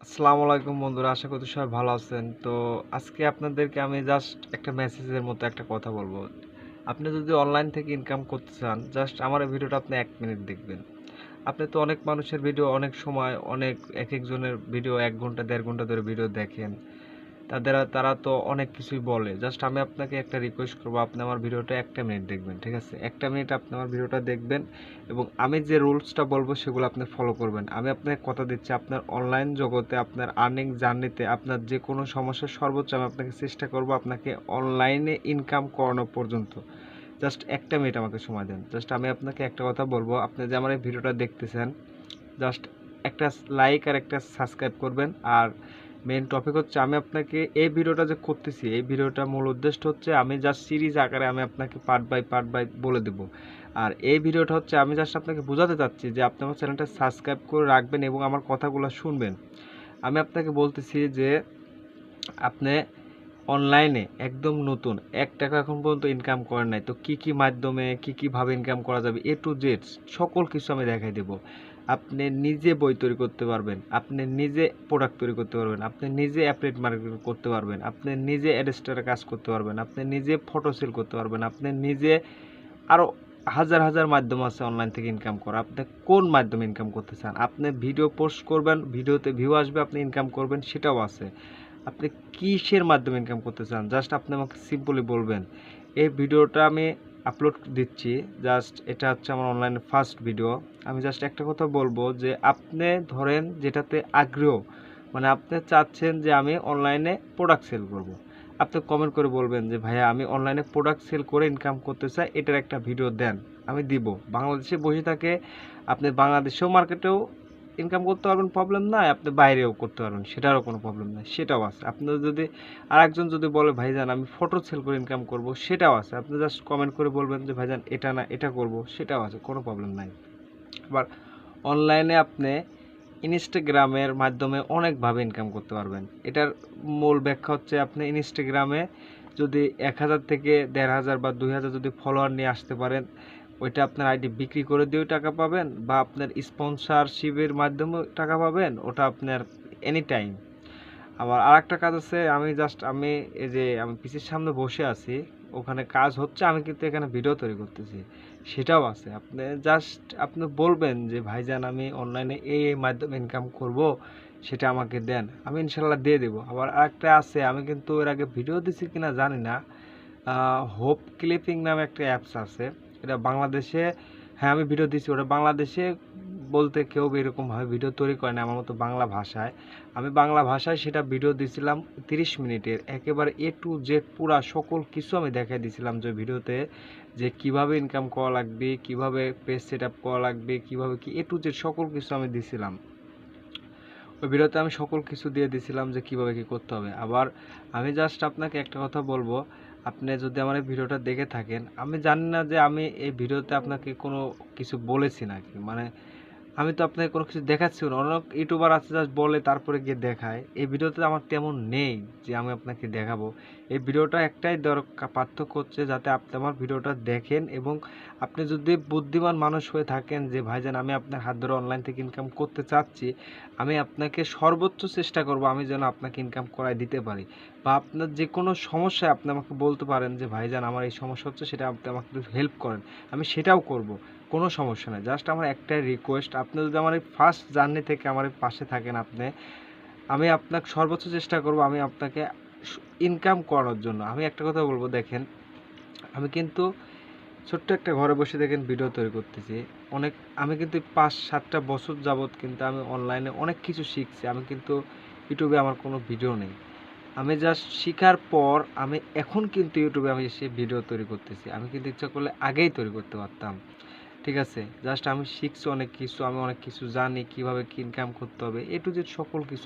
আসসালামু আলাইকুম বন্ধুরা, আশা করি সবাই ভালো আছেন। তো আজকে আপনাদেরকে আমি জাস্ট একটা মেসেজের মতো একটা কথা বলবো। আপনি যদি অনলাইন থেকে ইনকাম করতে চান, জাস্ট আমার এই ভিডিওটা আপনি ১ মিনিট দেখবেন। আপনি তো অনেক মানুষের ভিডিও অনেক সময় একেকজনের ভিডিও ১ ঘন্টা ১.৫ ঘন্টা ধরে ভিডিও দেখেন। তারা তো অনেক কিছুই বলে। জাস্ট আমি আপনাকে একটা রিকোয়েস্ট করব, আপনি আমার ভিডিওটা ১ টা মিনিট দেখবেন। ঠিক আছে? ১ টা মিনিট আপনি আমার ভিডিওটা দেখবেন এবং আমি যে রুলসটা বলবো সেগুলো আপনি ফলো করবেন। আমি আপনাকে কথা দিচ্ছি, আপনার অনলাইন জগতে আপনার আর্নিং জার্নিতে আপনার যেকোনো সমস্যার সর্বোচ্চ আমি আপনাকে চেষ্টা করব আপনাকে অনলাইনে ইনকাম করানো পর্যন্ত। জাস্ট ১ টা মিনিট আমাকে সময় দেন। জাস্ট আমি আপনাকে একটা কথা বলবো, আপনি যে আমার এই ভিডিওটা দেখতেছেন, জাস্ট একটা লাইক আর একটা সাবস্ক্রাইব করবেন। আর মেইন টপিক হচ্ছে, আমি আপনাকে এই ভিডিওটা যে করতেছি, এই ভিডিওটার মূল উদ্দেশ্য হচ্ছে আমি জাস্ট সিরিজ আকারে আমি আপনাকে পার্ট বাই বলে দেব। আর এই ভিডিওটা হচ্ছে আমি জাস্ট আপনাকে বোঝাতে চাচ্ছি যে আপনি আমার চ্যানেলটা সাবস্ক্রাইব করে রাখবেন এবং আমার কথাগুলো শুনবেন। আমি আপনাকে বলতেছি যে আপনি অনলাইনে একদম নতুন, ৳১ এখন পর্যন্ত ইনকাম করেন নাই, তো কি মাধ্যমে কিভাবে ইনকাম করা যাবে A to Z সকল কিছু আমি দেখাই দেব। আপনি নিজে বই তৈরি করতে পারবেন, আপনি নিজে প্রোডাক্ট তৈরি করতে পারবেন, আপনি নিজে অ্যাফিলিয়েট মার্কেটিং করতে পারবেন, আপনি নিজে অ্যাডস্টারে কাজ করতে পারবেন, আপনি নিজে ফটো সেল করতে পারবেন, আপনি নিজে আরও হাজার মাধ্যম আছে অনলাইন থেকে ইনকাম করা। আপনি কোন মাধ্যমে ইনকাম করতে চান? আপনি ভিডিও পোস্ট করবেন, ভিডিওতে ভিউ আসবে, আপনি ইনকাম করবেন, সেটাও আছে। আপনি কিসের মাধ্যমে ইনকাম করতে চান? জাস্ট আপনি আমাকে সিম্পলি বলবেন। এই ভিডিওটা আমি আপলোড দিচ্ছি, জাস্ট এটা হচ্ছে আমার অনলাইনে ফার্স্ট ভিডিও। আমি জাস্ট একটা কথা বলবো যে আপনি ধরেন যেটাতে আগ্রহ, মানে আপনি চাচ্ছেন যে আমি অনলাইনে প্রোডাক্ট সেল করব। আপনি কমেন্ট করে বলবেন যে ভাইয়া আমি অনলাইনে প্রোডাক্ট সেল করে ইনকাম করতে চাই, এটার একটা ভিডিও দেন, আমি দিব। বাংলাদেশে বসে থাকে আপনি বাংলাদেশেও মার্কেটেও ইনকাম করতে পারবেন, প্রবলেম নাই। আপনি বাইরেও করতে পারবেন, সেটারও কোনো প্রবলেম নাই, সেটাও আছে। আপনার যদি আরেকজন যদি বলে ভাইজান আমি ফটো সেল করে ইনকাম করব, সেটাও আছে। আপনি জাস্ট কমেন্ট করে বলবেন যে ভাইজান এটা না এটা করব, সেটাও আছে, কোনো প্রবলেম নাই। আবার অনলাইনে আপনি ইনস্টাগ্রামের মাধ্যমে অনেকভাবে ইনকাম করতে পারবেন। এটার মূল ব্যাখ্যা হচ্ছে, আপনি ইনস্টাগ্রামে যদি ১,০০০ থেকে ১,৫০০ বা ২,০০০ যদি ফলোয়ার নিয়ে আসতে পারেন, ওইটা আপনার আইডি বিক্রি করে দিয়েও টাকা পাবেন, বা আপনার স্পন্সরশিপের মাধ্যমেও টাকা পাবেন, ওটা আপনার এনি টাইম। আবার আরেকটা কাজ আছে, আমি এই যে আমি পিসির সামনে বসে আছি, ওখানে কাজ হচ্ছে, আমি কিন্তু এখানে ভিডিও তৈরি করতেছি, সেটাও আছে। আপনি বলবেন যে ভাইজান আমি অনলাইনে এই মাধ্যমে ইনকাম করব, সেটা আমাকে দেন, আমি ইনশাল্লাহ দিয়ে দেবো। আবার আরেকটা আছে, আমি কিন্তু এর আগে ভিডিও দিছি কিনা জানি না, হোপ ক্লিপিং নামে একটা অ্যাপস আছে, এটা বাংলাদেশে, হ্যাঁ আমি ভিডিও দিছি, ওটা বাংলাদেশে বলতে কেউ এরকমভাবে ভিডিও তৈরি করে না আমার মতো বাংলা ভাষায়। আমি বাংলা ভাষায় সেটা ভিডিও দিছিলাম 30 মিনিটের, একেবারে A to Z পুরা সকল কিছু আমি দেখাই দিছিলাম যে ভিডিওতে, যে কিভাবে ইনকাম করা লাগবে, কিভাবে পেজ সেট আপ করা লাগবে, কিভাবে কি A to Z সকল কিছু আমি দিছিলাম। ওই ভিডিওতে আমি সকল কিছু দিয়ে দিছিলাম যে কিভাবে কি করতে হবে। আবার আমি জাস্ট আপনাকে একটা কথা বলবো, আপনি যদি আমার এই ভিডিওটা দেখে থাকেন, আমি জানি না যে আমি এই ভিডিওতে আপনাকে কোনো কিছু বলেছি নাকি, মানে আমি তো আপনাকে কোনো কিছু দেখাচ্ছিও না। অনেক ইউটিউবার আছে জাস্ট বলে তারপরে গিয়ে দেখায়। এই ভিডিওতে আমার তেমন নেই যে আমি আপনাকে দেখাবো। এই ভিডিওটা একটাই পার্থক্য হচ্ছে, যাতে আপনি আমার ভিডিওটা দেখেন এবং আপনি যদি বুদ্ধিমান মানুষ হয়ে থাকেন যে ভাইজান আমি আপনার হাত ধরে অনলাইন থেকে ইনকাম করতে চাচ্ছি, আমি আপনাকে সর্বোচ্চ চেষ্টা করব আমি যেন আপনাকে ইনকাম করায় দিতে পারি। বা আপনার যেকোনো সমস্যায় আপনি আমাকে বলতে পারেন যে ভাইজান আমার এই সমস্যা হচ্ছে, সেটা আপনি আমাকে একটু হেল্প করেন। আমি সেটাও করব। কোনো সমস্যা নাই। জাস্ট আমার একটাই রিকোয়েস্ট, আপনি যদি আমার এই ফার্স্ট জার্নি থেকে আমার এই পাশে থাকেন, আমি আপনাকে সর্বোচ্চ চেষ্টা করব আমি আপনাকে ইনকাম করানোর জন্য। আমি একটা কথা বলব, দেখেন আমি কিন্তু ছোট্ট একটা ঘরে বসে দেখেন ভিডিও তৈরি করতেছি। অনেক আমি কিন্তু ৫-৭টা বছর যাবৎ কিন্তু আমি অনলাইনে অনেক কিছু শিখছি। আমি কিন্তু ইউটিউবে আমার কোনো ভিডিও নেই। আমি জাস্ট শিখার পর আমি এখন কিন্তু ইউটিউবে আমি এসে ভিডিও তৈরি করতেছি। আমি কিন্তু ইচ্ছা করলে আগেই তৈরি করতে পারতাম। ঠিক আছে? জাস্ট আমি শিখছি অনেক কিছু, আমি অনেক কিছু জানি কিভাবে কি ইনকাম করতে হবে। A to Z সকল কিছু